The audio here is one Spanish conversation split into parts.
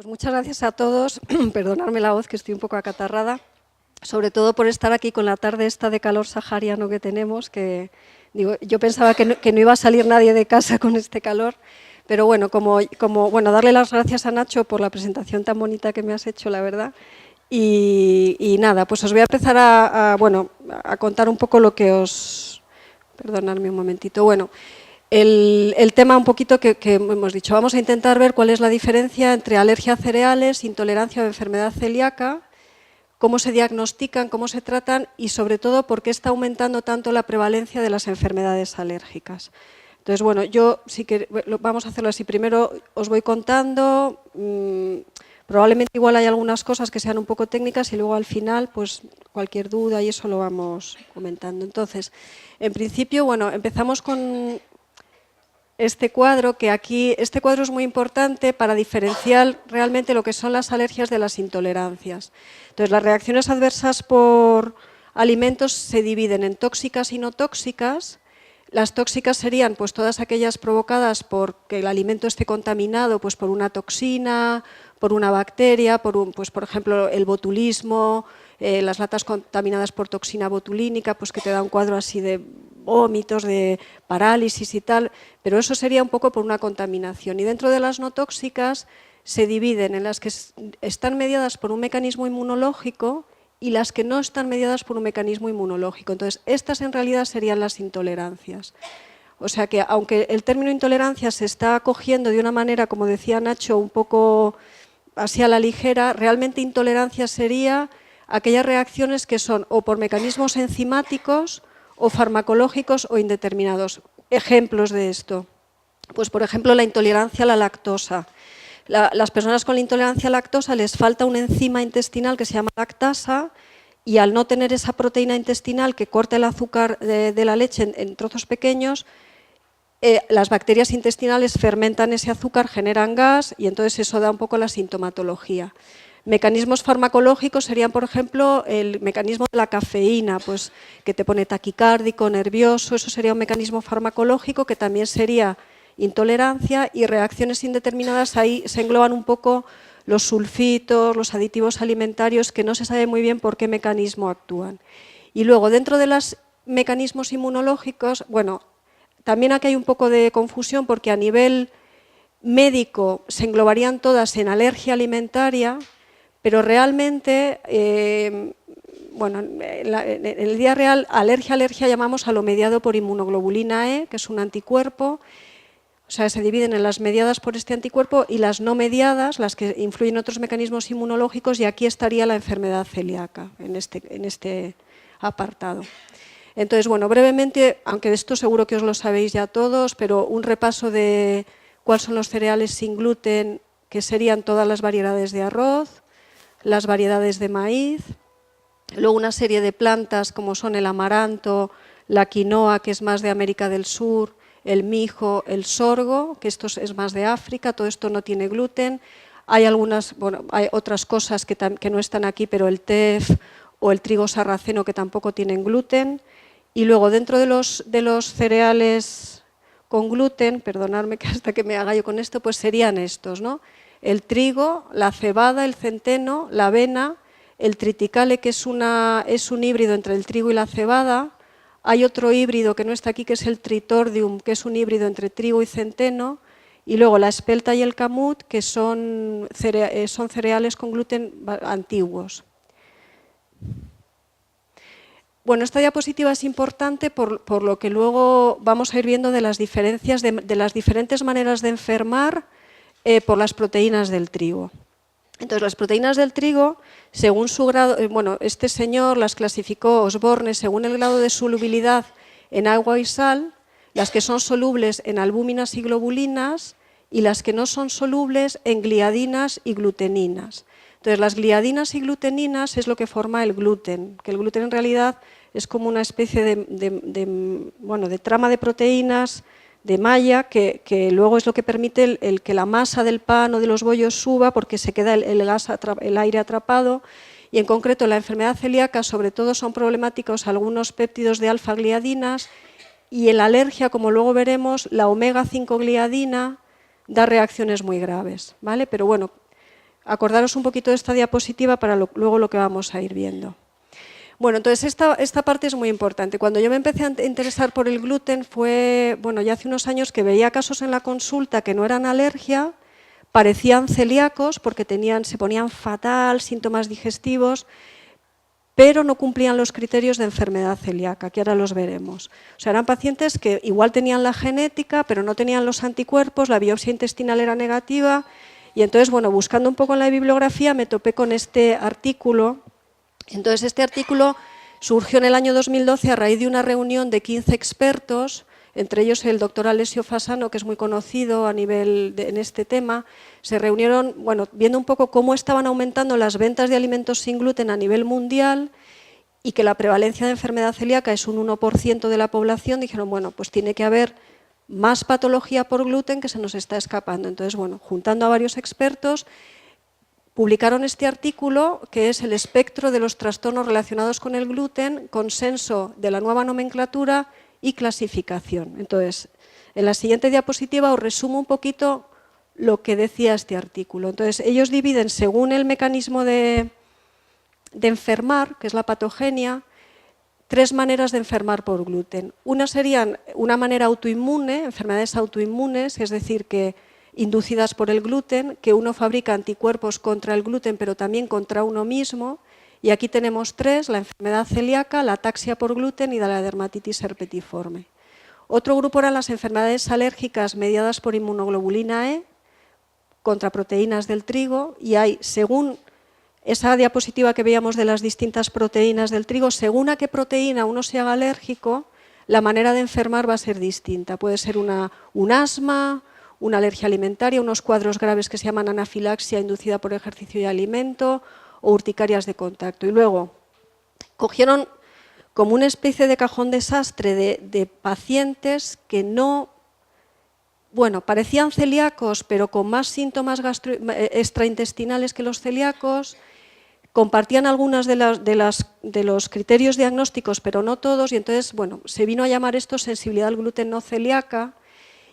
Pues muchas gracias a todos, perdonadme la voz que estoy un poco acatarrada, sobre todo por estar aquí con la tarde esta de calor sahariano que tenemos, que digo, yo pensaba que no iba a salir nadie de casa con este calor, pero bueno, bueno, darle las gracias a Nacho por la presentación tan bonita que me has hecho, la verdad, y nada, pues os voy a empezar a contar un poco lo que os... Perdonadme un momentito, bueno... El tema un poquito que hemos dicho, vamos a intentar ver cuál es la diferencia entre alergia a cereales, intolerancia o enfermedad celíaca, cómo se diagnostican, cómo se tratan y sobre todo por qué está aumentando tanto la prevalencia de las enfermedades alérgicas. Entonces, bueno, vamos a hacerlo así. Primero os voy contando, probablemente igual hay algunas cosas que sean un poco técnicas y luego al final, pues cualquier duda y eso lo vamos comentando. Entonces, en principio, bueno, empezamos con este cuadro, este cuadro es muy importante para diferenciar realmente lo que son las alergias de las intolerancias. Entonces, las reacciones adversas por alimentos se dividen en tóxicas y no tóxicas. Las tóxicas serían pues todas aquellas provocadas por que el alimento esté contaminado pues, por una toxina, por una bacteria, pues, por ejemplo, el botulismo, las latas contaminadas por toxina botulínica, pues que te da un cuadro así de vómitos, de parálisis y tal, pero eso sería un poco por una contaminación. Y dentro de las no tóxicas se dividen en las que están mediadas por un mecanismo inmunológico y las que no están mediadas por un mecanismo inmunológico. Entonces, estas en realidad serían las intolerancias. O sea que, aunque el término intolerancia se está cogiendo de una manera, como decía Nacho, un poco así a la ligera, realmente intolerancia sería aquellas reacciones que son o por mecanismos enzimáticos o farmacológicos o indeterminados. Ejemplos de esto, pues por ejemplo la intolerancia a la lactosa. Las personas con la intolerancia a la lactosa les falta una enzima intestinal que se llama lactasa y al no tener esa proteína intestinal que corta el azúcar de la leche en trozos pequeños, las bacterias intestinales fermentan ese azúcar, generan gas y entonces eso da un poco la sintomatología. Mecanismos farmacológicos serían, por ejemplo, el mecanismo de la cafeína, pues que te pone taquicárdico, nervioso, eso sería un mecanismo farmacológico que también sería intolerancia y reacciones indeterminadas, ahí se engloban un poco los sulfitos, los aditivos alimentarios que no se sabe muy bien por qué mecanismo actúan. Y luego, dentro de los mecanismos inmunológicos, bueno, también aquí hay un poco de confusión porque a nivel médico se englobarían todas en alergia alimentaria, pero realmente, bueno, en el día real, alergia llamamos a lo mediado por inmunoglobulina E, que es un anticuerpo, o sea, se dividen en las mediadas por este anticuerpo y las no mediadas, las que influyen en otros mecanismos inmunológicos, y aquí estaría la enfermedad celíaca, en este apartado. Entonces, bueno, brevemente, aunque de esto seguro que os lo sabéis ya todos, pero un repaso de cuáles son los cereales sin gluten, que serían todas las variedades de arroz, las variedades de maíz, luego una serie de plantas como son el amaranto, la quinoa, que es más de América del Sur, el mijo, el sorgo, que esto es más de África, todo esto no tiene gluten. Hay hay otras cosas que no están aquí, pero el tef o el trigo sarraceno que tampoco tienen gluten. Y luego dentro de los cereales con gluten, perdonadme que hasta que me haga yo con esto, pues serían estos, ¿no? El trigo, la cebada, el centeno, la avena, el triticale, que es un híbrido entre el trigo y la cebada. Hay otro híbrido que no está aquí, que es el tritordium, que es un híbrido entre trigo y centeno. Y luego la espelta y el camut, que son cereales con gluten antiguos. Bueno, esta diapositiva es importante por lo que luego vamos a ir viendo de las diferencias, de las diferentes maneras de enfermar por las proteínas del trigo. Entonces, las proteínas del trigo, según su grado, bueno, este señor las clasificó, Osborne, según el grado de solubilidad en agua y sal, las que son solubles en albúminas y globulinas y las que no son solubles en gliadinas y gluteninas. Entonces, las gliadinas y gluteninas es lo que forma el gluten, que el gluten en realidad es como una especie de trama de proteínas, de malla, que luego es lo que permite el que la masa del pan o de los bollos suba porque se queda el aire atrapado. Y en concreto en la enfermedad celíaca sobre todo son problemáticos algunos péptidos de alfa-gliadinas y en la alergia, como luego veremos, la omega-5 gliadina da reacciones muy graves, ¿vale? Pero bueno, acordaros un poquito de esta diapositiva para luego lo que vamos a ir viendo. Bueno, entonces esta parte es muy importante. Cuando yo me empecé a interesar por el gluten fue, bueno, ya hace unos años que veía casos en la consulta que no eran alergia, parecían celíacos porque se ponían fatal, síntomas digestivos, pero no cumplían los criterios de enfermedad celíaca, que ahora los veremos. O sea, eran pacientes que igual tenían la genética, pero no tenían los anticuerpos, la biopsia intestinal era negativa, y entonces, bueno, buscando un poco en la bibliografía me topé con este artículo. Entonces, este artículo surgió en el año 2012 a raíz de una reunión de 15 expertos, entre ellos el doctor Alessio Fasano, que es muy conocido a nivel en este tema. Se reunieron, bueno, viendo un poco cómo estaban aumentando las ventas de alimentos sin gluten a nivel mundial y que la prevalencia de enfermedad celíaca es un 1% de la población. Dijeron, bueno, pues tiene que haber más patología por gluten que se nos está escapando. Entonces, bueno, juntando a varios expertos, publicaron este artículo que es el espectro de los trastornos relacionados con el gluten, consenso de la nueva nomenclatura y clasificación. Entonces, en la siguiente diapositiva os resumo un poquito lo que decía este artículo. Entonces, ellos dividen según el mecanismo de enfermar, que es la patogenia, 3 maneras de enfermar por gluten. Una serían una manera autoinmune, enfermedades autoinmunes, es decir, que inducidas por el gluten, que uno fabrica anticuerpos contra el gluten, pero también contra uno mismo. Y aquí tenemos 3, la enfermedad celíaca, la ataxia por gluten y la dermatitis herpetiforme. Otro grupo eran las enfermedades alérgicas mediadas por inmunoglobulina E, contra proteínas del trigo, y hay, según esa diapositiva que veíamos de las distintas proteínas del trigo, según a qué proteína uno se haga alérgico, la manera de enfermar va a ser distinta. Puede ser un asma, una alergia alimentaria, unos cuadros graves que se llaman anafilaxia inducida por ejercicio y alimento, o urticarias de contacto. Y luego cogieron como una especie de cajón desastre de pacientes que no, bueno, parecían celíacos, pero con más síntomas extraintestinales que los celíacos, compartían algunas de los criterios diagnósticos, pero no todos, y entonces, bueno, se vino a llamar esto sensibilidad al gluten no celíaca,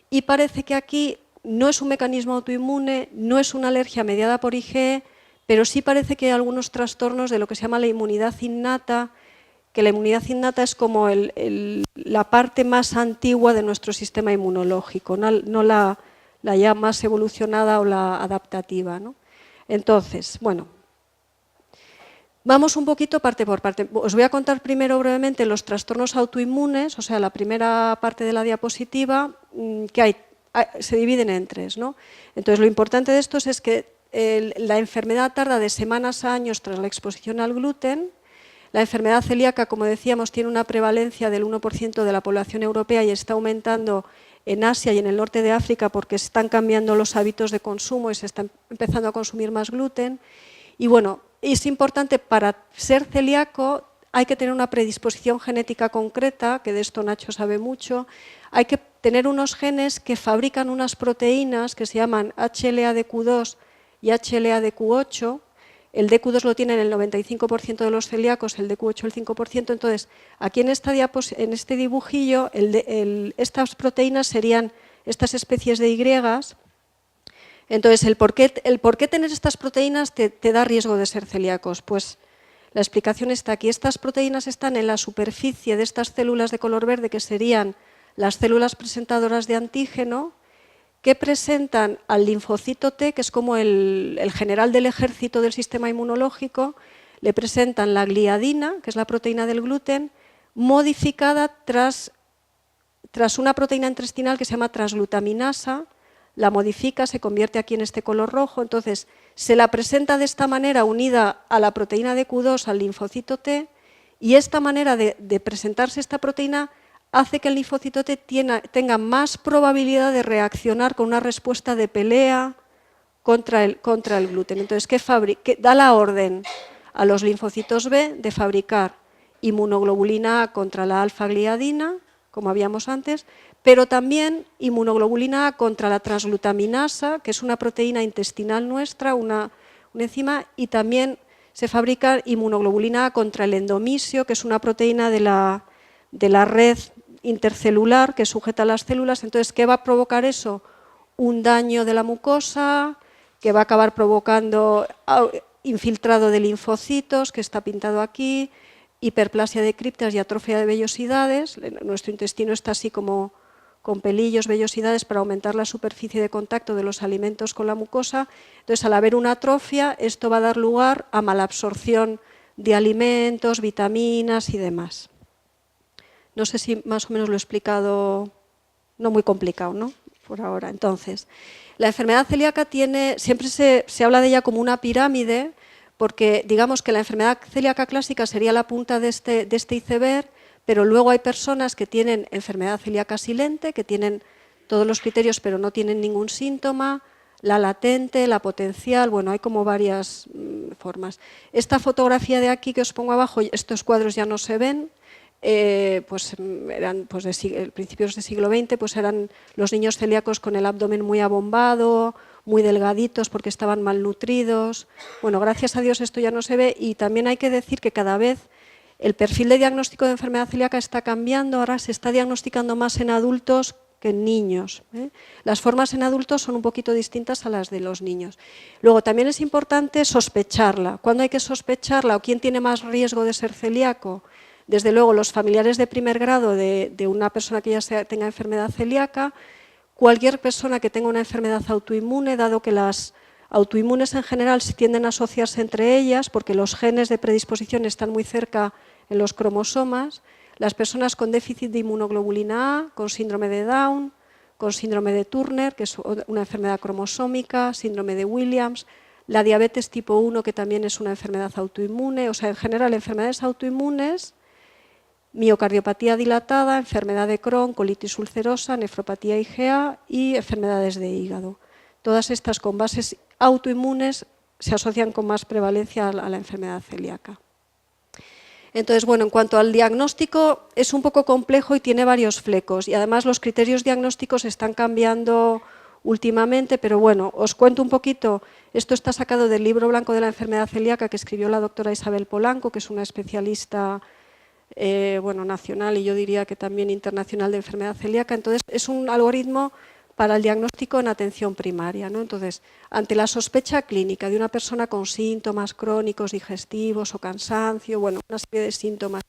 y parece que aquí no es un mecanismo autoinmune, no es una alergia mediada por IgE, pero sí parece que hay algunos trastornos de lo que se llama la inmunidad innata, que la inmunidad innata es como la parte más antigua de nuestro sistema inmunológico, no la ya más evolucionada o la adaptativa, ¿no? Entonces, bueno, vamos un poquito parte por parte. Os voy a contar primero brevemente los trastornos autoinmunes, o sea, la primera parte de la diapositiva, que se dividen en 3, ¿no? Entonces, lo importante de estos es que la enfermedad tarda de semanas a años tras la exposición al gluten. La enfermedad celíaca, como decíamos, tiene una prevalencia del 1% de la población europea y está aumentando en Asia y en el norte de África porque están cambiando los hábitos de consumo y se está empezando a consumir más gluten. Y bueno, es importante, para ser celíaco hay que tener una predisposición genética concreta, que de esto Nacho sabe mucho. Hay que tener unos genes que fabrican unas proteínas que se llaman HLA-DQ2 y HLA-DQ8. El DQ2 lo tienen el 95% de los celíacos, el DQ8 el 5%. Entonces, aquí en este dibujillo, estas proteínas serían estas especies de Y. Entonces, el por qué tener estas proteínas te da riesgo de ser celíacos. Pues la explicación está aquí. Estas proteínas están en la superficie de estas células de color verde, que serían las células presentadoras de antígeno, que presentan al linfocito T, que es como el general del ejército del sistema inmunológico, le presentan la gliadina, que es la proteína del gluten, modificada tras una proteína intestinal que se llama transglutaminasa. La modifica, se convierte aquí en este color rojo, entonces se la presenta de esta manera unida a la proteína de Q2, al linfocito T, y esta manera de presentarse esta proteína hace que el linfocito T tenga más probabilidad de reaccionar con una respuesta de pelea contra el gluten. Entonces, ¿qué da la orden a los linfocitos B de fabricar inmunoglobulina A contra la alfa-gliadina, como habíamos antes, pero también inmunoglobulina A contra la transglutaminasa, que es una proteína intestinal nuestra, una enzima, y también se fabrica inmunoglobulina A contra el endomisio, que es una proteína de la red intercelular que sujeta las células. Entonces, ¿qué va a provocar eso? Un daño de la mucosa, que va a acabar provocando infiltrado de linfocitos, que está pintado aquí, hiperplasia de criptas y atrofia de vellosidades. Nuestro intestino está así como con pelillos, vellosidades, para aumentar la superficie de contacto de los alimentos con la mucosa. Entonces, al haber una atrofia, esto va a dar lugar a malabsorción de alimentos, vitaminas y demás. No sé si más o menos lo he explicado, no muy complicado, ¿no? Por ahora. Entonces, la enfermedad celíaca siempre se habla de ella como una pirámide, porque digamos que la enfermedad celíaca clásica sería la punta de este iceberg, pero luego hay personas que tienen enfermedad celíaca silente, que tienen todos los criterios pero no tienen ningún síntoma, la latente, la potencial, bueno, hay como varias formas. Esta fotografía de aquí que os pongo abajo, estos cuadros ya no se ven, pues eran pues de principios del siglo XX, pues eran los niños celíacos con el abdomen muy abombado, muy delgaditos porque estaban malnutridos. Bueno, gracias a Dios esto ya no se ve, y también hay que decir que cada vez el perfil de diagnóstico de enfermedad celíaca está cambiando. Ahora se está diagnosticando más en adultos que en niños. Las formas en adultos son un poquito distintas a las de los niños. Luego, también es importante sospecharla. ¿Cuándo hay que sospecharla o quién tiene más riesgo de ser celíaco? Desde luego, los familiares de primer grado de una persona que ya tenga enfermedad celíaca, cualquier persona que tenga una enfermedad autoinmune, dado que las autoinmunes en general tienden a asociarse entre ellas porque los genes de predisposición están muy cerca en los cromosomas. Las personas con déficit de inmunoglobulina A, con síndrome de Down, con síndrome de Turner, que es una enfermedad cromosómica, síndrome de Williams, la diabetes tipo 1, que también es una enfermedad autoinmune. O sea, en general, enfermedades autoinmunes, miocardiopatía dilatada, enfermedad de Crohn, colitis ulcerosa, nefropatía IgA y enfermedades de hígado. Todas estas con bases autoinmunes se asocian con más prevalencia a la enfermedad celíaca. Entonces, bueno, en cuanto al diagnóstico, es un poco complejo y tiene varios flecos, y además los criterios diagnósticos están cambiando últimamente, pero bueno, os cuento un poquito. Esto está sacado del libro blanco de la enfermedad celíaca que escribió la doctora Isabel Polanco, que es una especialista bueno, nacional y yo diría que también internacional de enfermedad celíaca. Entonces, es un algoritmo para el diagnóstico en atención primaria, ¿no? Entonces, ante la sospecha clínica de una persona con síntomas crónicos, digestivos o cansancio, bueno, una serie de síntomas,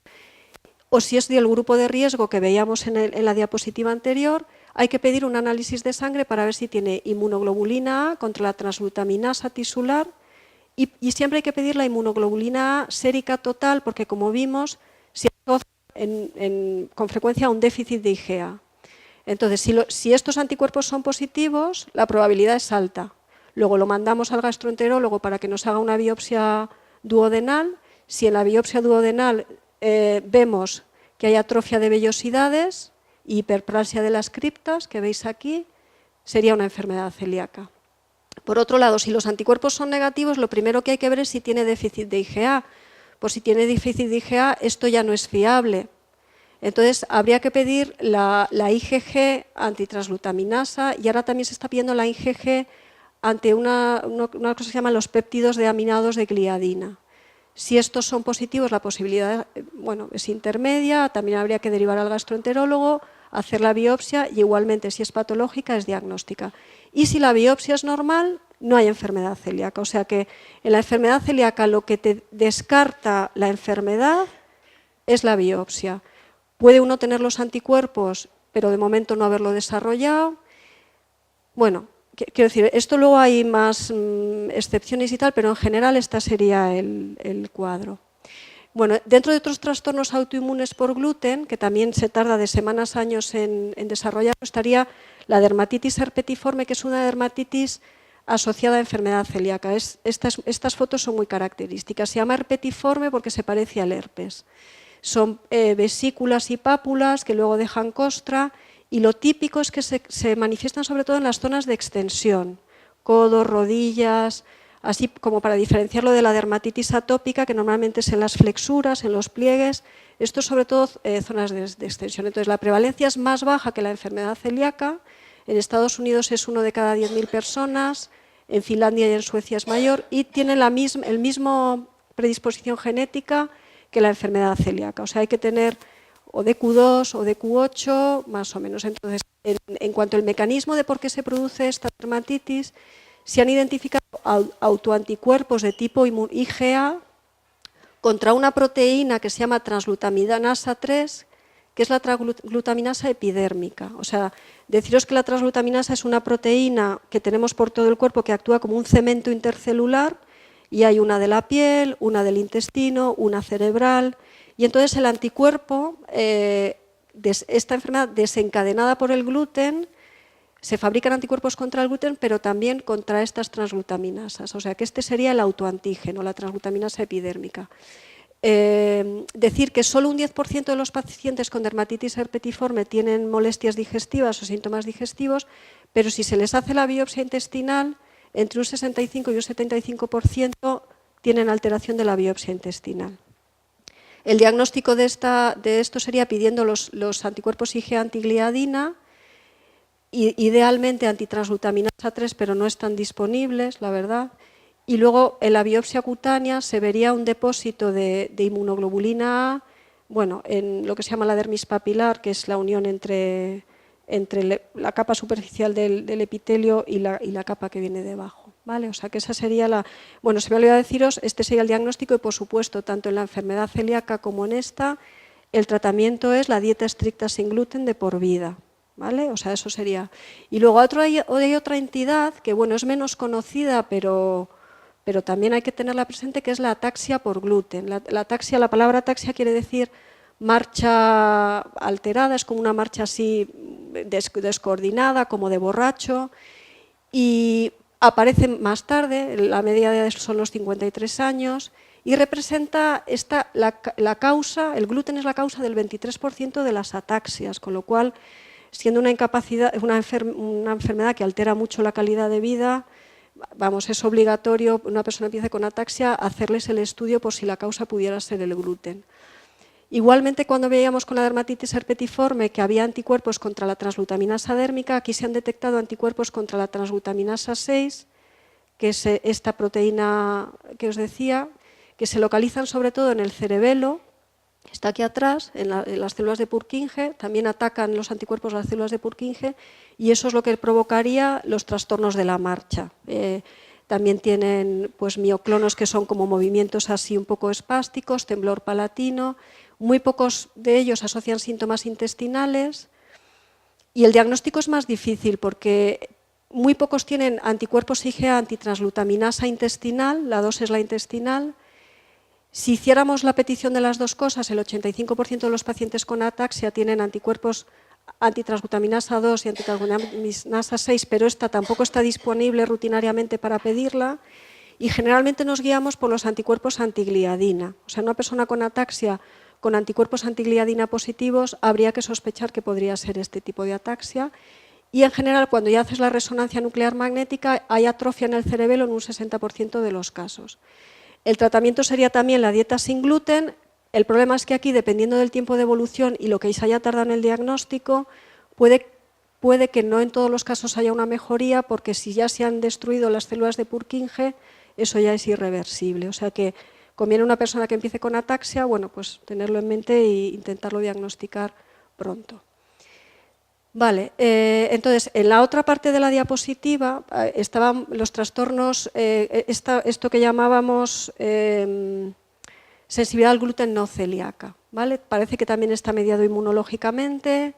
o si es del grupo de riesgo que veíamos en la diapositiva anterior, hay que pedir un análisis de sangre para ver si tiene inmunoglobulina A contra la transglutaminasa tisular, y siempre hay que pedir la inmunoglobulina A sérica total, porque como vimos, se asocia con frecuencia a un déficit de IgA. Entonces, si estos anticuerpos son positivos, la probabilidad es alta. Luego lo mandamos al gastroenterólogo para que nos haga una biopsia duodenal. Si en la biopsia duodenal vemos que hay atrofia de vellosidades y hiperplasia de las criptas, que veis aquí, sería una enfermedad celíaca. Por otro lado, si los anticuerpos son negativos, lo primero que hay que ver es si tiene déficit de IgA. Pues si tiene déficit de IgA, esto ya no es fiable. Entonces, habría que pedir la IgG antitransglutaminasa, y ahora también se está pidiendo la IgG ante una cosa que se llama los péptidos de aminados de gliadina. Si estos son positivos, la posibilidad bueno, es intermedia, también habría que derivar al gastroenterólogo, hacer la biopsia, y igualmente si es patológica es diagnóstica. Y si la biopsia es normal, no hay enfermedad celíaca. O sea que en la enfermedad celíaca lo que te descarta la enfermedad es la biopsia. Puede uno tener los anticuerpos, pero de momento no haberlo desarrollado. Bueno, quiero decir, esto luego hay más excepciones y tal, pero en general esta sería el cuadro. Bueno, dentro de otros trastornos autoinmunes por gluten, que también se tarda de semanas a años en desarrollar, estaría la dermatitis herpetiforme, que es una dermatitis asociada a enfermedad celíaca. Estas fotos son muy características. Se llama herpetiforme porque se parece al herpes. Son vesículas y pápulas que luego dejan costra, y lo típico es que se manifiestan sobre todo en las zonas de extensión, codos, rodillas, así como para diferenciarlo de la dermatitis atópica, que normalmente es en las flexuras, en los pliegues. Esto es sobre todo zonas de extensión. Entonces, la prevalencia es más baja que la enfermedad celíaca. En Estados Unidos es 1 de cada 10.000 personas, en Finlandia y en Suecia es mayor, y tiene el mismo predisposición genética que la enfermedad celíaca. O sea, hay que tener o DQ2 o DQ8, más o menos. Entonces, en cuanto al mecanismo de por qué se produce esta dermatitis, se han identificado autoanticuerpos de tipo IgA contra una proteína que se llama transglutaminasa 3, que es la transglutaminasa epidérmica. O sea, deciros que la transglutaminasa es una proteína que tenemos por todo el cuerpo que actúa como un cemento intercelular, y hay una de la piel, una del intestino, una cerebral, y entonces el anticuerpo, esta enfermedad desencadenada por el gluten, se fabrican anticuerpos contra el gluten, pero también contra estas transglutaminasas. O sea que este sería el autoantígeno, la transglutaminasa epidérmica. Decir que solo un 10% de los pacientes con dermatitis herpetiforme tienen molestias digestivas o síntomas digestivos, pero si se les hace la biopsia intestinal, entre un 65 y un 75% tienen alteración de la biopsia intestinal. El diagnóstico de esto sería pidiendo los anticuerpos IgA antigliadina, idealmente antitransglutaminasa 3, pero no están disponibles, la verdad. Y luego en la biopsia cutánea se vería un depósito de inmunoglobulina A, bueno, en lo que se llama la dermis papilar, que es la unión entre la capa superficial del epitelio y la capa que viene debajo, ¿vale? O sea que esa sería la... Bueno, se me olvidó deciros, este sería el diagnóstico y por supuesto, tanto en la enfermedad celíaca como en esta, el tratamiento es la dieta estricta sin gluten de por vida, ¿vale? O sea, eso sería... Y luego hay otra entidad que, bueno, es menos conocida, pero también hay que tenerla presente, que es la ataxia por gluten. La palabra ataxia quiere decir marcha alterada, es como una marcha así descoordinada, como de borracho, y aparece más tarde, la media de edad son los 53 años, y representa la causa, el gluten es la causa del 23% de las ataxias, con lo cual, siendo una enfermedad que altera mucho la calidad de vida, vamos, es obligatorio, una persona empiece con ataxia, hacerles el estudio por si la causa pudiera ser el gluten. Igualmente, cuando veíamos con la dermatitis herpetiforme que había anticuerpos contra la transglutaminasa dérmica, aquí se han detectado anticuerpos contra la transglutaminasa 6, que es esta proteína que os decía, que se localizan sobre todo en el cerebelo, está aquí atrás, en las células de Purkinje, también atacan los anticuerpos a las células de Purkinje, y eso es lo que provocaría los trastornos de la marcha. También tienen pues, mioclonos que son como movimientos así un poco espásticos, temblor palatino. Muy pocos de ellos asocian síntomas intestinales y el diagnóstico es más difícil porque muy pocos tienen anticuerpos IgA antitransglutaminasa intestinal, la 2 es la intestinal. Si hiciéramos la petición de las dos cosas, el 85% de los pacientes con ataxia tienen anticuerpos antitransglutaminasa 2 y antitransglutaminasa 6, pero esta tampoco está disponible rutinariamente para pedirla, y generalmente nos guiamos por los anticuerpos antigliadina. O sea, una persona con ataxia con anticuerpos antigliadina positivos habría que sospechar que podría ser este tipo de ataxia, y en general cuando ya haces la resonancia nuclear magnética hay atrofia en el cerebelo en un 60% de los casos. El tratamiento sería también la dieta sin gluten. El problema es que aquí, dependiendo del tiempo de evolución y lo que se haya tardado en el diagnóstico, puede que no en todos los casos haya una mejoría, porque si ya se han destruido las células de Purkinje, eso ya es irreversible. O sea que conviene a una persona que empiece con ataxia, bueno, pues tenerlo en mente e intentarlo diagnosticar pronto. Vale, entonces en la otra parte de la diapositiva estaban los trastornos, esto que llamábamos sensibilidad al gluten no celíaca, ¿vale? Parece que también está mediado inmunológicamente,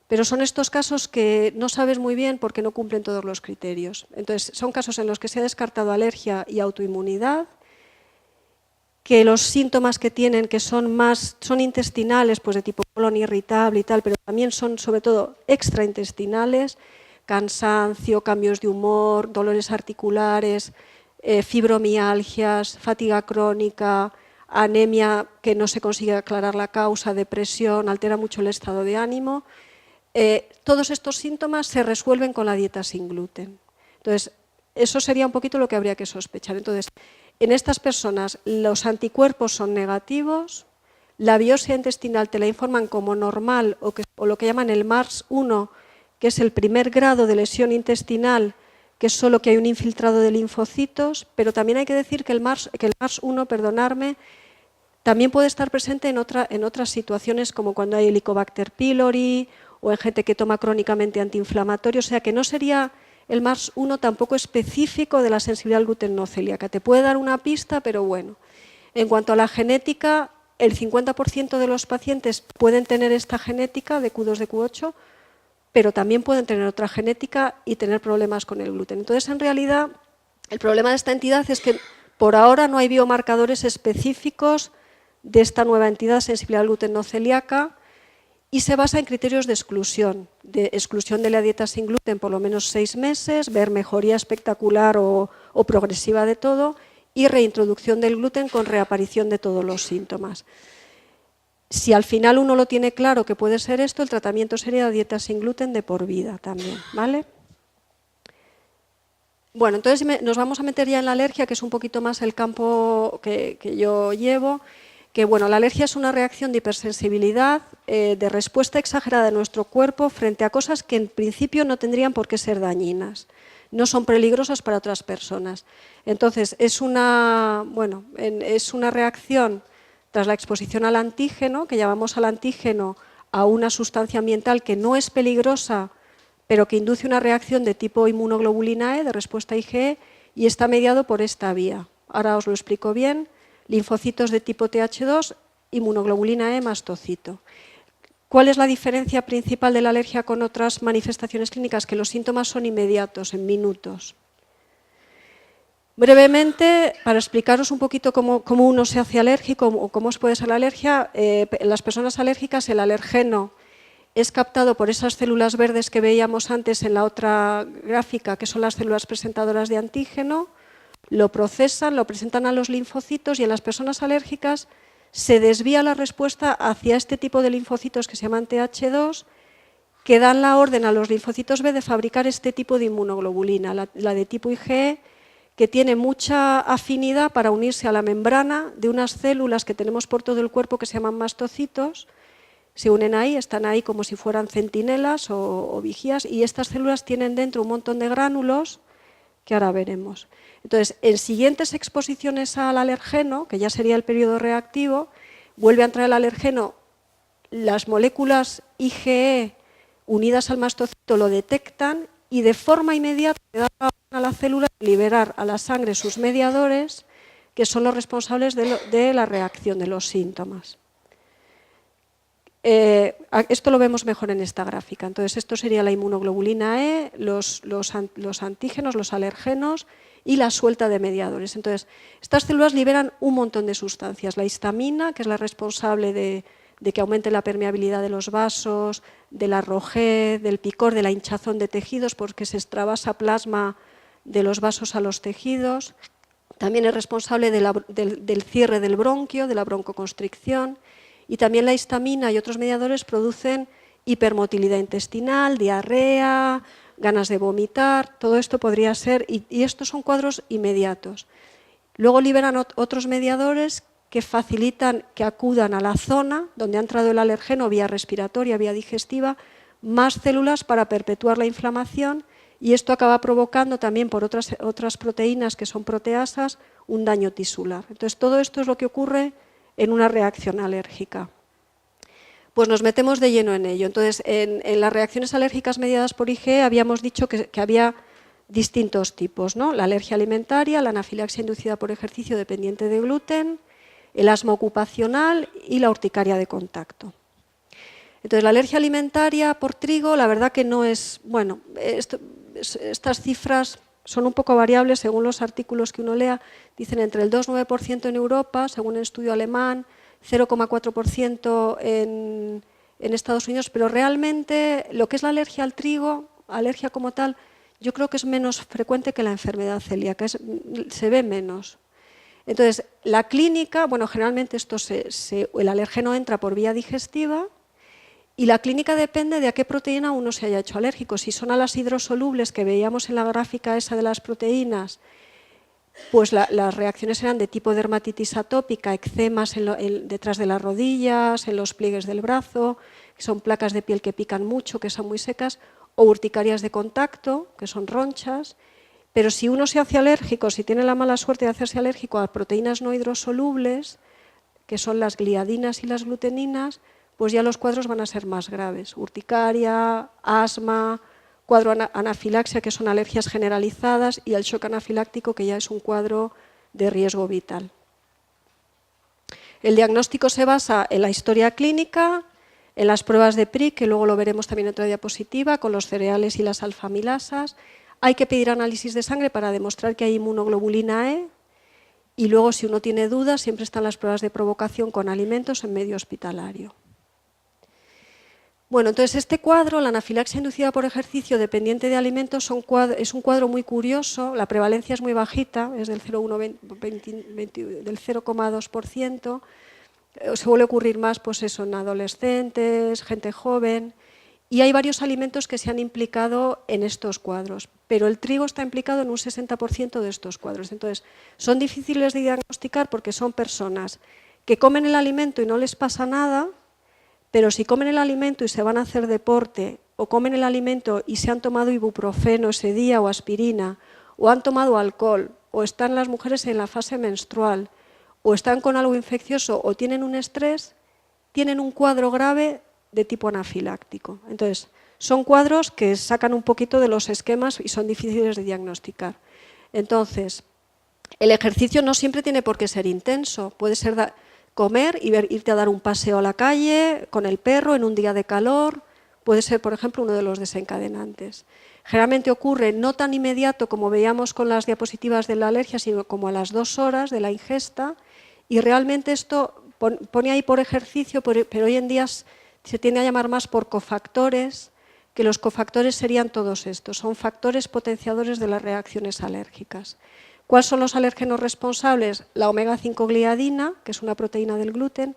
pero son estos casos que no sabes muy bien porque no cumplen todos los criterios. Entonces son casos en los que se ha descartado alergia y autoinmunidad, que los síntomas que tienen, que son intestinales, pues de tipo colon irritable y tal, pero también son sobre todo extraintestinales, cansancio, cambios de humor, dolores articulares, fibromialgias, fatiga crónica, anemia que no se consigue aclarar la causa, depresión, altera mucho el estado de ánimo. Todos estos síntomas se resuelven con la dieta sin gluten. Entonces, eso sería un poquito lo que habría que sospechar. Entonces, en estas personas los anticuerpos son negativos, la biopsia intestinal te la informan como normal o lo que llaman el MARS-1, que es el primer grado de lesión intestinal, que es solo que hay un infiltrado de linfocitos, pero también hay que decir que el MARS-1, perdonadme, también puede estar presente en otras situaciones como cuando hay Helicobacter pylori o en gente que toma crónicamente antiinflamatorio, o sea que no sería el MARS1 tampoco específico de la sensibilidad al gluten no celíaca. Te puede dar una pista, pero bueno. En cuanto a la genética, el 50% de los pacientes pueden tener esta genética de Q2, de Q8, pero también pueden tener otra genética y tener problemas con el gluten. Entonces, en realidad, el problema de esta entidad es que por ahora no hay biomarcadores específicos de esta nueva entidad, sensibilidad al gluten no celíaca, y se basa en criterios de exclusión de la dieta sin gluten por lo menos 6 meses, ver mejoría espectacular o progresiva de todo, y reintroducción del gluten con reaparición de todos los síntomas. Si al final uno lo tiene claro que puede ser esto, el tratamiento sería dieta sin gluten de por vida también, ¿vale? Bueno, entonces nos vamos a meter ya en la alergia, que es un poquito más el campo que yo llevo, que bueno, la alergia es una reacción de hipersensibilidad, de respuesta exagerada de nuestro cuerpo frente a cosas que en principio no tendrían por qué ser dañinas, no son peligrosas para otras personas. Entonces, es una reacción tras la exposición al antígeno, que llamamos al antígeno a una sustancia ambiental que no es peligrosa, pero que induce una reacción de tipo inmunoglobulina E, de respuesta IgE, y está mediado por esta vía. Ahora os lo explico bien. Linfocitos de tipo Th2, inmunoglobulina E, mastocito. ¿Cuál es la diferencia principal de la alergia con otras manifestaciones clínicas? Que los síntomas son inmediatos, en minutos. Brevemente, para explicaros un poquito cómo uno se hace alérgico o cómo puede ser la alergia, en las personas alérgicas el alergeno es captado por esas células verdes que veíamos antes en la otra gráfica, que son las células presentadoras de antígeno, lo procesan, lo presentan a los linfocitos y en las personas alérgicas se desvía la respuesta hacia este tipo de linfocitos que se llaman Th2, que dan la orden a los linfocitos B de fabricar este tipo de inmunoglobulina, la de tipo IgE, que tiene mucha afinidad para unirse a la membrana de unas células que tenemos por todo el cuerpo que se llaman mastocitos. Se unen ahí, están ahí como si fueran centinelas o vigías, y estas células tienen dentro un montón de gránulos que ahora veremos. Entonces, en siguientes exposiciones al alergeno, que ya sería el periodo reactivo, vuelve a entrar el alergeno, las moléculas IgE unidas al mastocito lo detectan y de forma inmediata le dan a la célula de liberar a la sangre sus mediadores, que son los responsables de la reacción de los síntomas. Esto lo vemos mejor en esta gráfica. Entonces, esto sería la inmunoglobulina E, los antígenos, los alergenos y la suelta de mediadores. Entonces, estas células liberan un montón de sustancias. La histamina, que es la responsable de que aumente la permeabilidad de los vasos, de la rojez, del picor, de la hinchazón de tejidos, porque se extravasa plasma de los vasos a los tejidos. También es responsable del cierre del bronquio, de la broncoconstricción. Y también la histamina y otros mediadores producen hipermotilidad intestinal, diarrea, ganas de vomitar, todo esto podría ser, y estos son cuadros inmediatos. Luego liberan otros mediadores que facilitan que acudan a la zona donde ha entrado el alergeno, vía respiratoria, vía digestiva, más células para perpetuar la inflamación, y esto acaba provocando también por otras proteínas que son proteasas un daño tisular. Entonces, todo esto es lo que ocurre en una reacción alérgica. Pues nos metemos de lleno en ello. Entonces, en las reacciones alérgicas mediadas por IgE habíamos dicho que había distintos tipos, ¿no? La alergia alimentaria, la anafilaxia inducida por ejercicio dependiente de gluten, el asma ocupacional y la urticaria de contacto. Entonces, la alergia alimentaria por trigo, la verdad que no es, bueno, estas cifras son un poco variables según los artículos que uno lea. Dicen entre el 2,9% en Europa, según el estudio alemán, 0,4% en Estados Unidos, pero realmente lo que es la alergia al trigo, alergia como tal, yo creo que es menos frecuente que la enfermedad celíaca, se ve menos. Entonces, la clínica, bueno, generalmente el alergeno entra por vía digestiva, y la clínica depende de a qué proteína uno se haya hecho alérgico. Si son a las hidrosolubles que veíamos en la gráfica esa de las proteínas, pues las reacciones eran de tipo dermatitis atópica, eczemas detrás de las rodillas, en los pliegues del brazo, que son placas de piel que pican mucho, que son muy secas, o urticarias de contacto, que son ronchas. Pero si uno se hace alérgico, si tiene la mala suerte de hacerse alérgico a proteínas no hidrosolubles, que son las gliadinas y las gluteninas, pues ya los cuadros van a ser más graves. Urticaria, asma, cuadro anafilaxia, que son alergias generalizadas, y el shock anafiláctico, que ya es un cuadro de riesgo vital. El diagnóstico se basa en la historia clínica, en las pruebas de PRIC, que luego lo veremos también en otra diapositiva, con los cereales y las alfamilasas. Hay que pedir análisis de sangre para demostrar que hay inmunoglobulina E, y luego, si uno tiene dudas, siempre están las pruebas de provocación con alimentos en medio hospitalario. Bueno, entonces este cuadro, la anafilaxia inducida por ejercicio dependiente de alimentos, es un cuadro muy curioso. La prevalencia es muy bajita, es del 0,2%. Se suele ocurrir más, pues eso, en adolescentes, gente joven. Y hay varios alimentos que se han implicado en estos cuadros, pero el trigo está implicado en un 60% de estos cuadros. Entonces, son difíciles de diagnosticar porque son personas que comen el alimento y no les pasa nada, pero si comen el alimento y se van a hacer deporte, o comen el alimento y se han tomado ibuprofeno ese día o aspirina, o han tomado alcohol, o están las mujeres en la fase menstrual, o están con algo infeccioso o tienen un estrés, tienen un cuadro grave de tipo anafiláctico. Entonces, son cuadros que sacan un poquito de los esquemas y son difíciles de diagnosticar. Entonces, el ejercicio no siempre tiene por qué ser intenso, puede ser comer y irte a dar un paseo a la calle con el perro en un día de calor, puede ser, por ejemplo, uno de los desencadenantes. Generalmente ocurre no tan inmediato como veíamos con las diapositivas de la alergia, sino como a las 2 horas de la ingesta, y realmente esto pone ahí por ejercicio, pero hoy en día se tiende a llamar más por cofactores, que los cofactores serían todos estos, son factores potenciadores de las reacciones alérgicas. ¿Cuáles son los alérgenos responsables? La omega-5 gliadina, que es una proteína del gluten,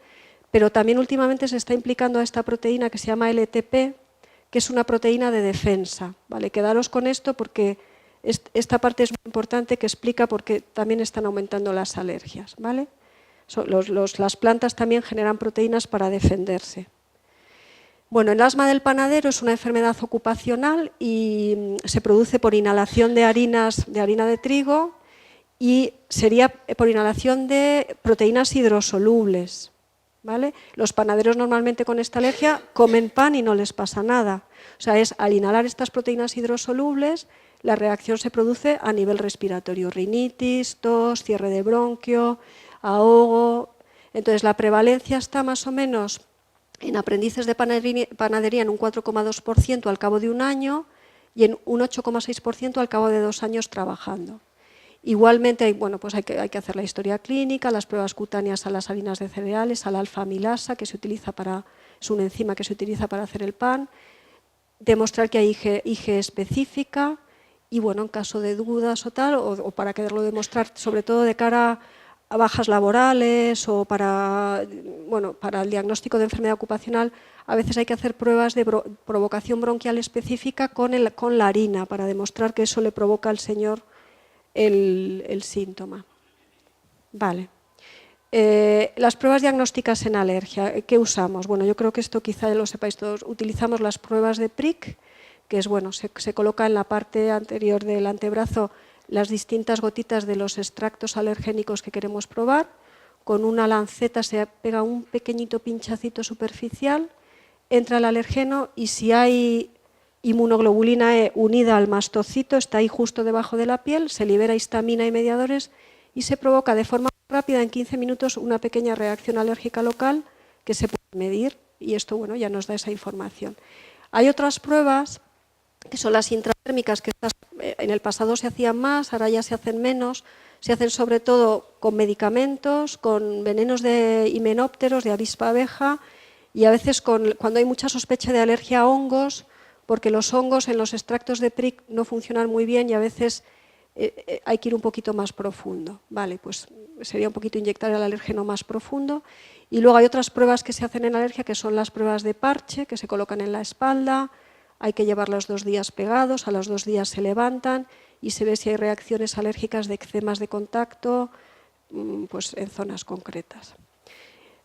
pero también últimamente se está implicando a esta proteína que se llama LTP, que es una proteína de defensa. ¿Vale? Quedaros con esto porque esta parte es muy importante, que explica por qué también están aumentando las alergias. ¿Vale? Las plantas también generan proteínas para defenderse. Bueno, el asma del panadero es una enfermedad ocupacional y se produce por inhalación de harina de trigo, y sería por inhalación de proteínas hidrosolubles. ¿Vale? Los panaderos normalmente con esta alergia comen pan y no les pasa nada. O sea, al inhalar estas proteínas hidrosolubles, la reacción se produce a nivel respiratorio, rinitis, tos, cierre de bronquio, ahogo. Entonces, la prevalencia está más o menos en aprendices de panadería en un 4,2% al cabo de un año y en un 8,6% al cabo de 2 años trabajando. Igualmente, bueno, pues hay que hacer la historia clínica, las pruebas cutáneas a las harinas de cereales, a la alfamilasa, que se utiliza es una enzima que se utiliza para hacer el pan, demostrar que hay IgE específica, y bueno, en caso de dudas o tal, o para quererlo demostrar, sobre todo de cara a bajas laborales o para el diagnóstico de enfermedad ocupacional, a veces hay que hacer pruebas de provocación bronquial específica con la harina, para demostrar que eso le provoca al señor el síntoma. Vale. Las pruebas diagnósticas en alergia, ¿qué usamos? Bueno, yo creo que esto quizá lo sepáis todos. Utilizamos las pruebas de PRIC, que es bueno, se coloca en la parte anterior del antebrazo las distintas gotitas de los extractos alergénicos que queremos probar. Con una lanceta se pega un pequeñito pinchacito superficial, entra el alergeno y si hay inmunoglobulina E unida al mastocito, está ahí justo debajo de la piel, se libera histamina y mediadores y se provoca de forma rápida, en 15 minutos, una pequeña reacción alérgica local que se puede medir, y esto bueno, ya nos da esa información. Hay otras pruebas que son las intratérmicas, que en el pasado se hacían más, ahora ya se hacen menos, se hacen sobre todo con medicamentos, con venenos de himenópteros, de avispa abeja, y a veces cuando hay mucha sospecha de alergia a hongos, porque los hongos en los extractos de PRIC no funcionan muy bien y a veces hay que ir un poquito más profundo. Vale, pues sería un poquito inyectar el alérgeno más profundo. Y luego hay otras pruebas que se hacen en alergia, que son las pruebas de parche, que se colocan en la espalda, hay que llevarlos 2 días pegados, a los 2 días se levantan y se ve si hay reacciones alérgicas de eczemas de contacto, pues en zonas concretas.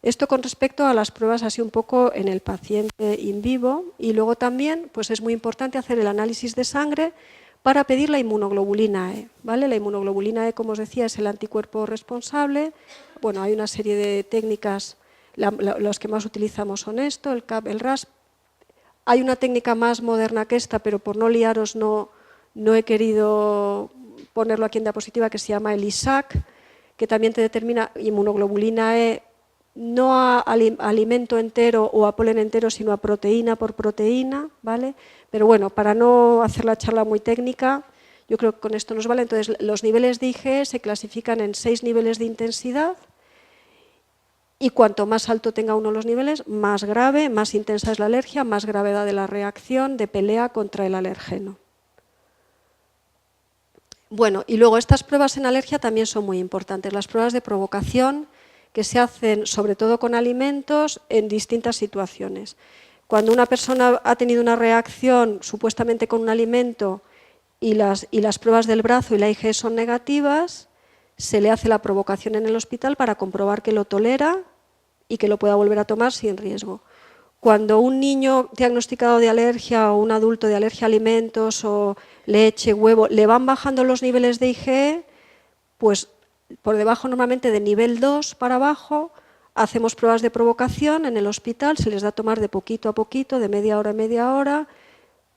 Esto con respecto a las pruebas así un poco en el paciente in vivo, y luego también pues es muy importante hacer el análisis de sangre para pedir la inmunoglobulina E. ¿Vale? La inmunoglobulina E, como os decía, es el anticuerpo responsable. Bueno, hay una serie de técnicas, los que más utilizamos son esto, el CAP, el RAS. Hay una técnica más moderna que esta, pero por no liaros no he querido ponerlo aquí en diapositiva, que se llama el ISAC, que también te determina inmunoglobulina E, no a alimento entero o a polen entero, sino a proteína por proteína, ¿vale? Pero bueno, para no hacer la charla muy técnica, yo creo que con esto nos vale. Entonces, los niveles de IgE se clasifican en 6 niveles de intensidad y cuanto más alto tenga uno los niveles, más grave, más intensa es la alergia, más gravedad de la reacción de pelea contra el alergeno. Bueno, y luego estas pruebas en alergia también son muy importantes. Las pruebas de provocación, que se hacen sobre todo con alimentos en distintas situaciones. Cuando una persona ha tenido una reacción supuestamente con un alimento y las pruebas del brazo y la IgE son negativas, se le hace la provocación en el hospital para comprobar que lo tolera y que lo pueda volver a tomar sin riesgo. Cuando un niño diagnosticado de alergia o un adulto de alergia a alimentos o leche, huevo, le van bajando los niveles de IgE, pues por debajo normalmente de nivel 2 para abajo, hacemos pruebas de provocación en el hospital, se les da a tomar de poquito a poquito, de media hora a media hora,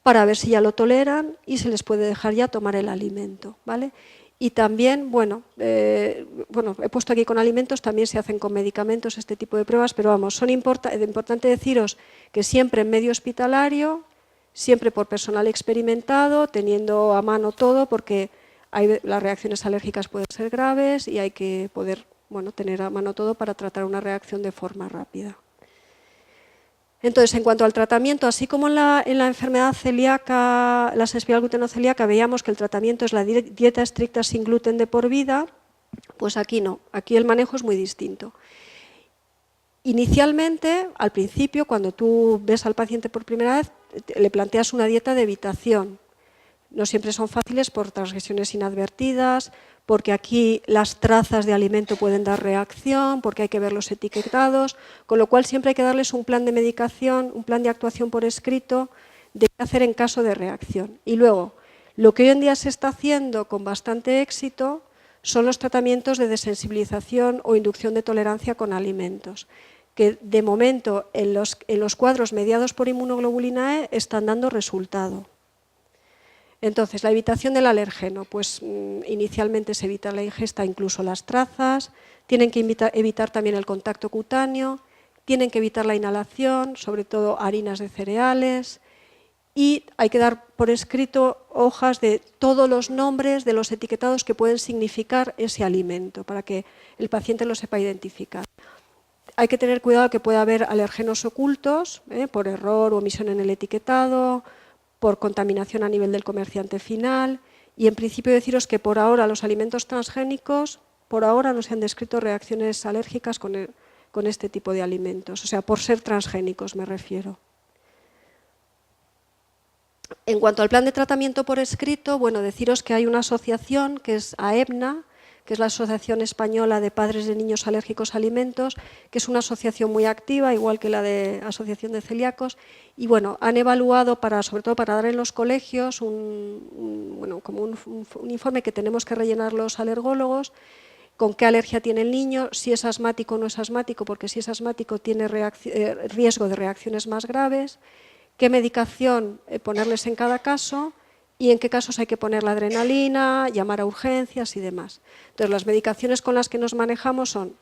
para ver si ya lo toleran y se les puede dejar ya tomar el alimento, ¿vale? Y también, bueno, he puesto aquí con alimentos, también se hacen con medicamentos este tipo de pruebas, pero vamos, es importante deciros que siempre en medio hospitalario, siempre por personal experimentado, teniendo a mano todo, porque las reacciones alérgicas pueden ser graves y hay que poder, bueno, tener a mano todo para tratar una reacción de forma rápida. Entonces, en cuanto al tratamiento, así como en la enfermedad celíaca, la sensibilidad glutenocelíaca, veíamos que el tratamiento es la dieta estricta sin gluten de por vida, pues aquí no, aquí el manejo es muy distinto. Inicialmente, al principio, cuando tú ves al paciente por primera vez, le planteas una dieta de evitación. No siempre son fáciles por transgresiones inadvertidas, porque aquí las trazas de alimento pueden dar reacción, porque hay que ver los etiquetados, con lo cual siempre hay que darles un plan de medicación, un plan de actuación por escrito, de qué hacer en caso de reacción. Y luego, lo que hoy en día se está haciendo con bastante éxito son los tratamientos de desensibilización o inducción de tolerancia con alimentos, que de momento en los cuadros mediados por inmunoglobulina E están dando resultado. Entonces, la evitación del alergeno, pues inicialmente se evita la ingesta, incluso las trazas, tienen que evitar también el contacto cutáneo, tienen que evitar la inhalación, sobre todo harinas de cereales, y hay que dar por escrito hojas de todos los nombres de los etiquetados que pueden significar ese alimento, para que el paciente lo sepa identificar. Hay que tener cuidado que pueda haber alérgenos ocultos, por error o omisión en el etiquetado, por contaminación a nivel del comerciante final, y en principio deciros que por ahora los alimentos transgénicos, por ahora no se han descrito reacciones alérgicas con este tipo de alimentos, o sea, por ser transgénicos me refiero. En cuanto al plan de tratamiento por escrito, bueno, deciros que hay una asociación que es AEBNA, que es la Asociación Española de Padres de Niños Alérgicos a Alimentos, que es una asociación muy activa, igual que la de Asociación de Celíacos, y bueno, han evaluado, sobre todo para dar en los colegios, como un informe que tenemos que rellenar los alergólogos, con qué alergia tiene el niño, si es asmático o no es asmático, porque si es asmático tiene riesgo de reacciones más graves, qué medicación ponerles en cada caso, y en qué casos hay que poner la adrenalina, llamar a urgencias y demás. Entonces, las medicaciones con las que nos manejamos son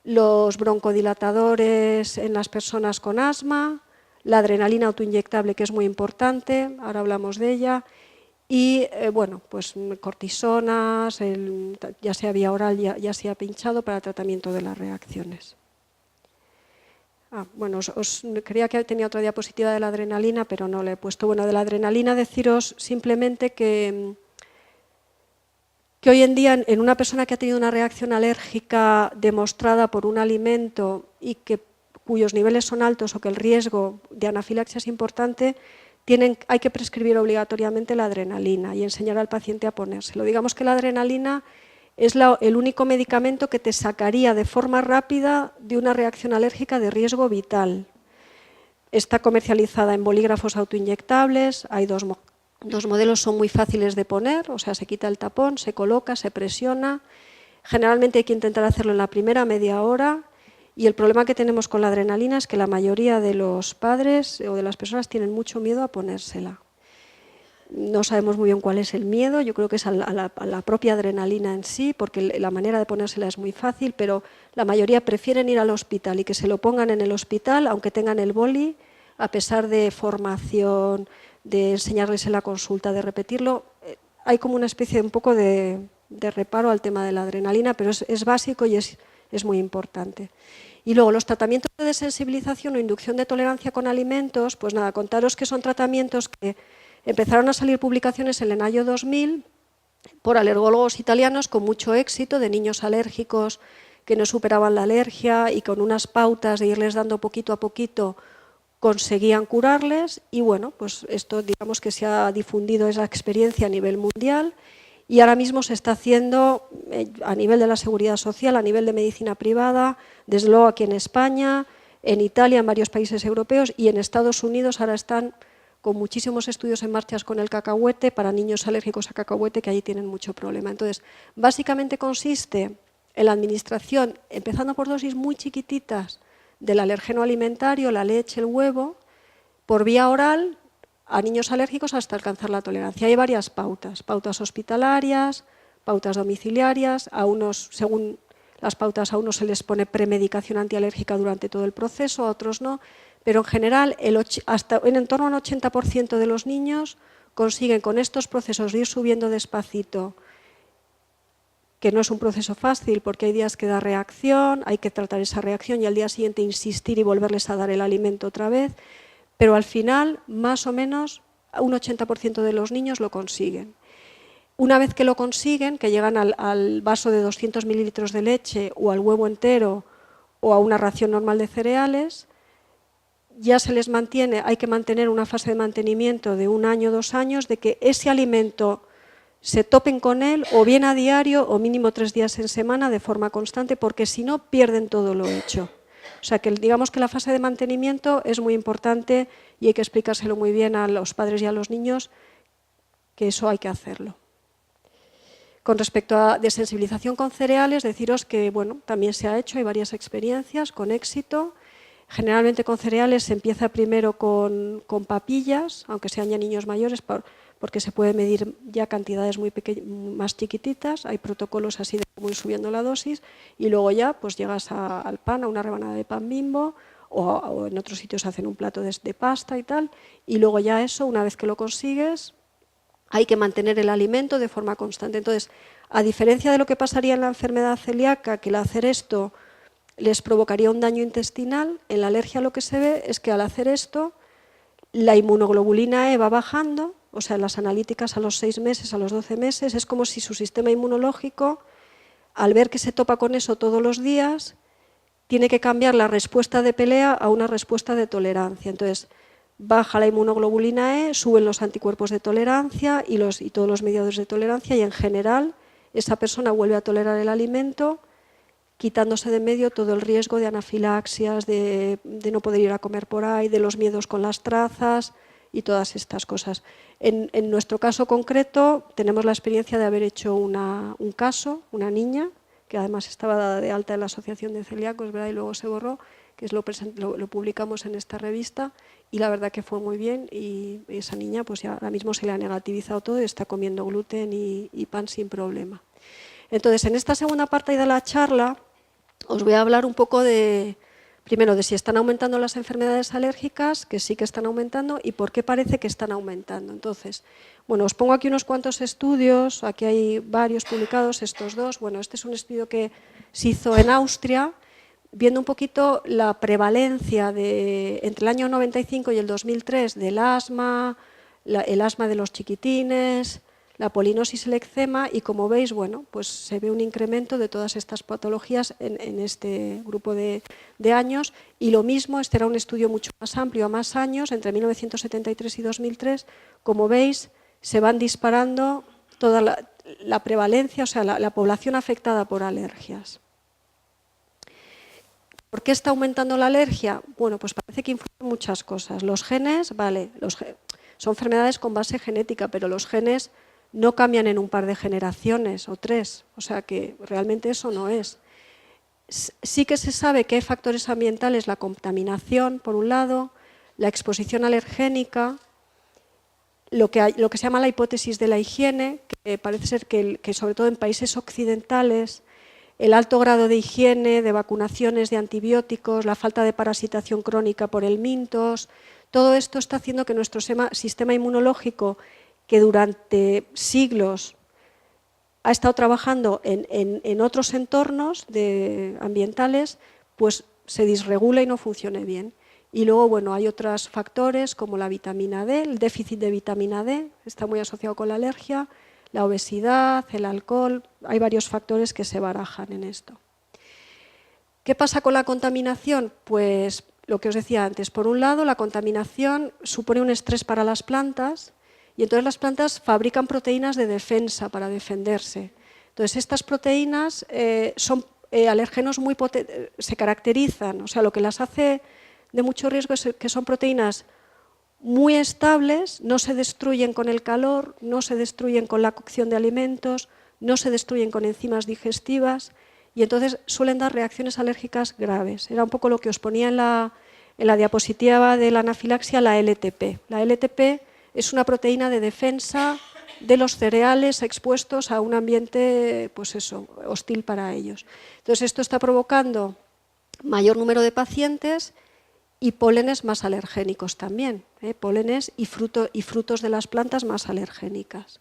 los broncodilatadores en las personas con asma, la adrenalina autoinyectable, que es muy importante, ahora hablamos de ella, y bueno, pues cortisonas, ya sea vía oral, ya sea pinchado para tratamiento de las reacciones. Bueno, creía que tenía otra diapositiva de la adrenalina, pero no la he puesto. Bueno, de la adrenalina deciros simplemente que hoy en día en una persona que ha tenido una reacción alérgica demostrada por un alimento y cuyos niveles son altos o que el riesgo de anafilaxia es importante, hay que prescribir obligatoriamente la adrenalina y enseñar al paciente a ponérselo. Digamos que la adrenalina es el único medicamento que te sacaría de forma rápida de una reacción alérgica de riesgo vital. Está comercializada en bolígrafos autoinyectables, hay dos modelos, son muy fáciles de poner, o sea, se quita el tapón, se coloca, se presiona. Generalmente hay que intentar hacerlo en la primera media hora Y el problema que tenemos con la adrenalina es que la mayoría de los padres o de las personas tienen mucho miedo a ponérsela. No sabemos muy bien cuál es el miedo, yo creo que es a la propia adrenalina en sí, porque la manera de ponérsela es muy fácil, pero la mayoría prefieren ir al hospital y que se lo pongan en el hospital, aunque tengan el boli, a pesar de formación, de enseñarles en la consulta, de repetirlo. Hay como una especie de un poco de reparo al tema de la adrenalina, pero es básico y es muy importante. Y luego los tratamientos de desensibilización o inducción de tolerancia con alimentos, pues nada, contaros que son tratamientos que empezaron a salir publicaciones en el año 2000 por alergólogos italianos con mucho éxito, de niños alérgicos que no superaban la alergia y con unas pautas de irles dando poquito a poquito conseguían curarles. Y bueno, pues esto digamos que se ha difundido esa experiencia a nivel mundial y ahora mismo se está haciendo a nivel de la seguridad social, a nivel de medicina privada, desde luego aquí en España, en Italia, en varios países europeos y en Estados Unidos ahora están con muchísimos estudios en marcha con el cacahuete para niños alérgicos a cacahuete que allí tienen mucho problema. Entonces, básicamente consiste en la administración, empezando por dosis muy chiquititas del alergeno alimentario, la leche, el huevo, por vía oral a niños alérgicos hasta alcanzar la tolerancia. Hay varias pautas, pautas hospitalarias, pautas domiciliarias, a unos, según las pautas, a unos se les pone premedicación antialérgica durante todo el proceso, a otros no. Pero en general, hasta en torno al 80% de los niños consiguen con estos procesos de ir subiendo despacito, que no es un proceso fácil porque hay días que da reacción, hay que tratar esa reacción y al día siguiente insistir y volverles a dar el alimento otra vez, pero al final, más o menos, un 80% de los niños lo consiguen. Una vez que lo consiguen, que llegan al vaso de 200 mililitros de leche o al huevo entero o a una ración normal de cereales, ya se les mantiene, hay que mantener una fase de mantenimiento de 1 año, 2 años, de que ese alimento se topen con él o bien a diario o mínimo 3 días en semana de forma constante, porque si no pierden todo lo hecho. O sea que digamos que la fase de mantenimiento es muy importante y hay que explicárselo muy bien a los padres y a los niños que eso hay que hacerlo. Con respecto a desensibilización con cereales, deciros que bueno, también se ha hecho, hay varias experiencias con éxito. Generalmente con cereales se empieza primero con papillas, aunque sean ya niños mayores, porque se puede medir ya cantidades más chiquititas, hay protocolos así de cómo ir subiendo la dosis, y luego ya pues llegas al pan, a una rebanada de pan Bimbo, o en otros sitios hacen un plato de pasta y tal, y luego ya eso, una vez que lo consigues, hay que mantener el alimento de forma constante. Entonces, a diferencia de lo que pasaría en la enfermedad celíaca, que al hacer esto les provocaría un daño intestinal, en la alergia lo que se ve es que al hacer esto, la inmunoglobulina E va bajando, o sea, las analíticas a los 6 meses, a los 12 meses, es como si su sistema inmunológico, al ver que se topa con eso todos los días, tiene que cambiar la respuesta de pelea a una respuesta de tolerancia. Entonces, baja la inmunoglobulina E, suben los anticuerpos de tolerancia y todos los mediadores de tolerancia y en general esa persona vuelve a tolerar el alimento, quitándose de medio todo el riesgo de anafilaxias, de no poder ir a comer por ahí, de los miedos con las trazas y todas estas cosas. En nuestro caso concreto tenemos la experiencia de haber hecho un caso, una niña, que además estaba dada de alta en la Asociación de Celíacos, ¿verdad? Y luego se borró, que lo publicamos en esta revista, y la verdad que fue muy bien, y esa niña pues ya ahora mismo se le ha negativizado todo y está comiendo gluten y pan sin problema. Entonces, en esta segunda parte de la charla os voy a hablar un poco primero de si están aumentando las enfermedades alérgicas, que sí que están aumentando, y por qué parece que están aumentando. Entonces, bueno, os pongo aquí unos cuantos estudios, aquí hay varios publicados, estos dos. Bueno, este es un estudio que se hizo en Austria, viendo un poquito la prevalencia entre el año 95 y el 2003 del asma, el asma de los chiquitines, la polinosis, el eczema, y como veis, bueno, pues se ve un incremento de todas estas patologías en este grupo de años, y lo mismo, este era un estudio mucho más amplio, a más años, entre 1973 y 2003, como veis, se van disparando toda la prevalencia, o sea, la población afectada por alergias. ¿Por qué está aumentando la alergia? Bueno, pues parece que influyen muchas cosas. Los genes, vale, son enfermedades con base genética, pero los genes no cambian en un par de generaciones o 3, o sea que realmente eso no es. Sí que se sabe que hay factores ambientales, la contaminación, por un lado, la exposición alergénica, lo que se llama la hipótesis de la higiene, que parece ser que sobre todo en países occidentales, el alto grado de higiene, de vacunaciones de antibióticos, la falta de parasitación crónica por el mintos, todo esto está haciendo que nuestro sistema inmunológico, que durante siglos ha estado trabajando en otros entornos ambientales, pues se disregula y no funcione bien. Y luego, bueno, hay otros factores como la vitamina D, el déficit de vitamina D, está muy asociado con la alergia, la obesidad, el alcohol, hay varios factores que se barajan en esto. ¿Qué pasa con la contaminación? Pues lo que os decía antes, por un lado la contaminación supone un estrés para las plantas y entonces las plantas fabrican proteínas de defensa para defenderse. Entonces estas proteínas son alérgenos muy potentes, se caracterizan, o sea, lo que las hace de mucho riesgo es que son proteínas muy estables, no se destruyen con el calor, no se destruyen con la cocción de alimentos, no se destruyen con enzimas digestivas y entonces suelen dar reacciones alérgicas graves. Era un poco lo que os ponía en la diapositiva de la anafilaxia, la LTP. La LTP es una proteína de defensa de los cereales expuestos a un ambiente, pues eso, hostil para ellos. Entonces esto está provocando mayor número de pacientes y pólenes más alergénicos también, pólenes y frutos de las plantas más alergénicas.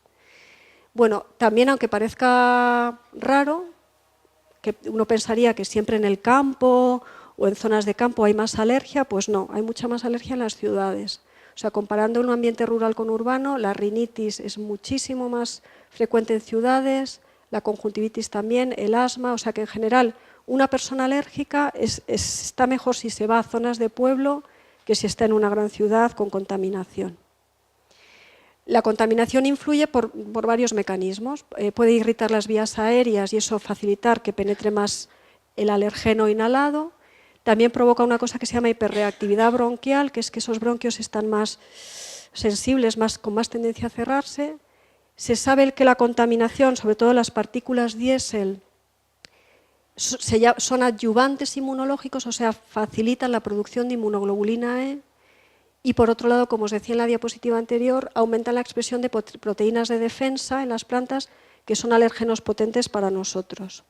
Bueno, también aunque parezca raro, que uno pensaría que siempre en el campo o en zonas de campo hay más alergia, pues no, hay mucha más alergia en las ciudades. O sea, comparando un ambiente rural con urbano, la rinitis es muchísimo más frecuente en ciudades, la conjuntivitis también, el asma, o sea que en general una persona alérgica está mejor si se va a zonas de pueblo que si está en una gran ciudad con contaminación. La contaminación influye por varios mecanismos. Puede irritar las vías aéreas y eso facilitar que penetre más el alergeno inhalado. También provoca una cosa que se llama hiperreactividad bronquial, que es que esos bronquios están más sensibles, con más tendencia a cerrarse. Se sabe que la contaminación, sobre todo las partículas diésel, son adyuvantes inmunológicos, o sea, facilitan la producción de inmunoglobulina E. Y por otro lado, como os decía en la diapositiva anterior, aumentan la expresión de proteínas de defensa en las plantas que son alérgenos potentes para nosotros.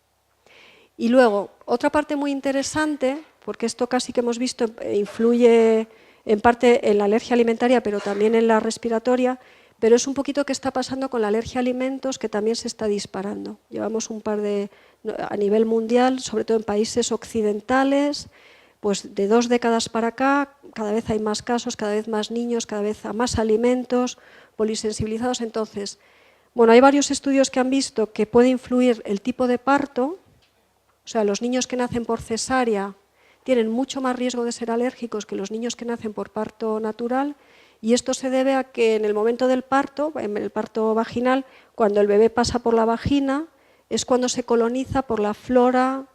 Y luego, otra parte muy interesante, porque esto casi que hemos visto influye en parte en la alergia alimentaria, pero también en la respiratoria, pero es un poquito qué está pasando con la alergia a alimentos, que también se está disparando. Llevamos a nivel mundial, sobre todo en países occidentales, pues de 2 décadas para acá, cada vez hay más casos, cada vez más niños, cada vez más alimentos polisensibilizados. Entonces, bueno, hay varios estudios que han visto que puede influir el tipo de parto, o sea, los niños que nacen por cesárea tienen mucho más riesgo de ser alérgicos que los niños que nacen por parto natural, y esto se debe a que en el momento del parto, en el parto vaginal, cuando el bebé pasa por la vagina, es cuando se coloniza por la flora,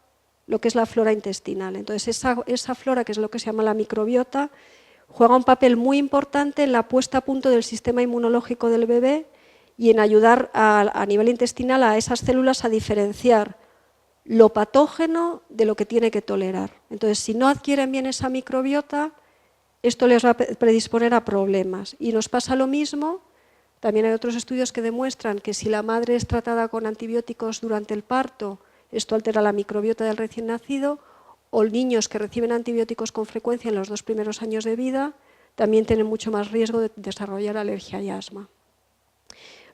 lo que es la flora intestinal. Entonces esa flora, que es lo que se llama la microbiota, juega un papel muy importante en la puesta a punto del sistema inmunológico del bebé y en ayudar a nivel intestinal a esas células a diferenciar lo patógeno de lo que tiene que tolerar. Entonces, si no adquieren bien esa microbiota, esto les va a predisponer a problemas. Y nos pasa lo mismo, también hay otros estudios que demuestran que si la madre es tratada con antibióticos durante el parto, esto altera la microbiota del recién nacido, o niños que reciben antibióticos con frecuencia en los 2 primeros años de vida también tienen mucho más riesgo de desarrollar alergia y asma.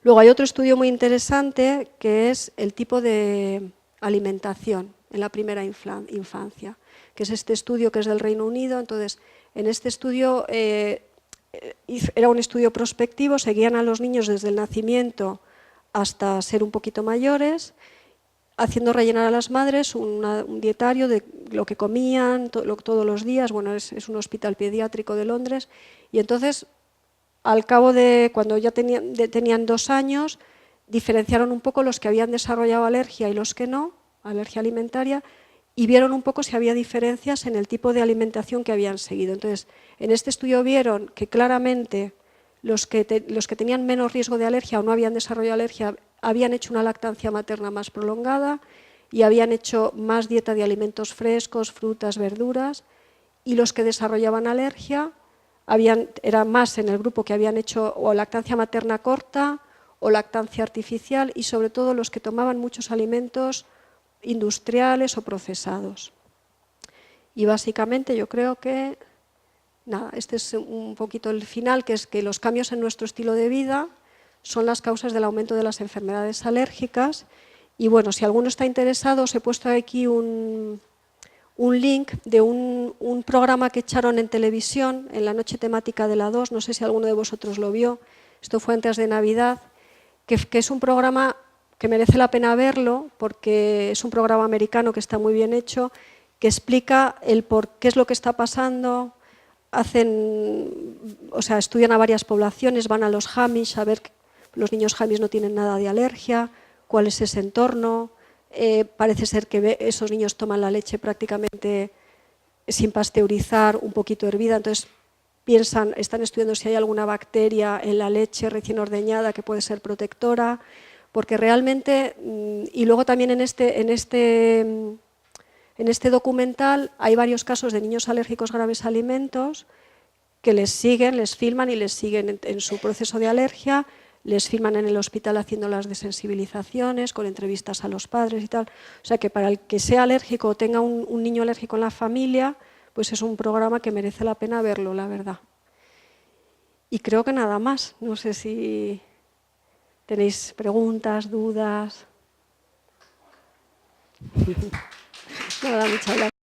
Luego hay otro estudio muy interesante que es el tipo de alimentación en la primera infancia, que es este estudio que es del Reino Unido. Entonces, en este estudio era un estudio prospectivo, seguían a los niños desde el nacimiento hasta ser un poquito mayores, haciendo rellenar a las madres un dietario de lo que comían todos los días. Bueno, es un hospital pediátrico de Londres. Y entonces, al cabo de cuando ya tenían 2 años, diferenciaron un poco los que habían desarrollado alergia y los que no, alergia alimentaria, y vieron un poco si había diferencias en el tipo de alimentación que habían seguido. Entonces, en este estudio vieron que claramente los que tenían menos riesgo de alergia o no habían desarrollado alergia habían hecho una lactancia materna más prolongada, y habían hecho más dieta de alimentos frescos, frutas, verduras, y los que desarrollaban alergia era más en el grupo que habían hecho o lactancia materna corta o lactancia artificial, y sobre todo los que tomaban muchos alimentos industriales o procesados. Y básicamente yo creo que, nada, este es un poquito el final, que es que los cambios en nuestro estilo de vida son las causas del aumento de las enfermedades alérgicas. Y bueno, si alguno está interesado, os he puesto aquí un link de un programa que echaron en televisión en la noche temática de la 2, no sé si alguno de vosotros lo vio, esto fue antes de Navidad, que es un programa que merece la pena verlo porque es un programa americano que está muy bien hecho, que explica el por qué es lo que está pasando. Estudian a varias poblaciones, van a los Amish a ver que los niños Amish no tienen nada de alergia, cuál es ese entorno. Parece ser que esos niños toman la leche prácticamente sin pasteurizar, un poquito hervida, entonces están estudiando si hay alguna bacteria en la leche recién ordeñada que puede ser protectora, porque realmente, y luego también en este documental hay varios casos de niños alérgicos graves a alimentos que les siguen, les filman y les siguen en su proceso de alergia, les filman en el hospital haciendo las desensibilizaciones, con entrevistas a los padres y tal. O sea que para el que sea alérgico o tenga un niño alérgico en la familia, pues es un programa que merece la pena verlo, la verdad. Y creo que nada más. No sé si tenéis preguntas, dudas. Nada, muchas gracias.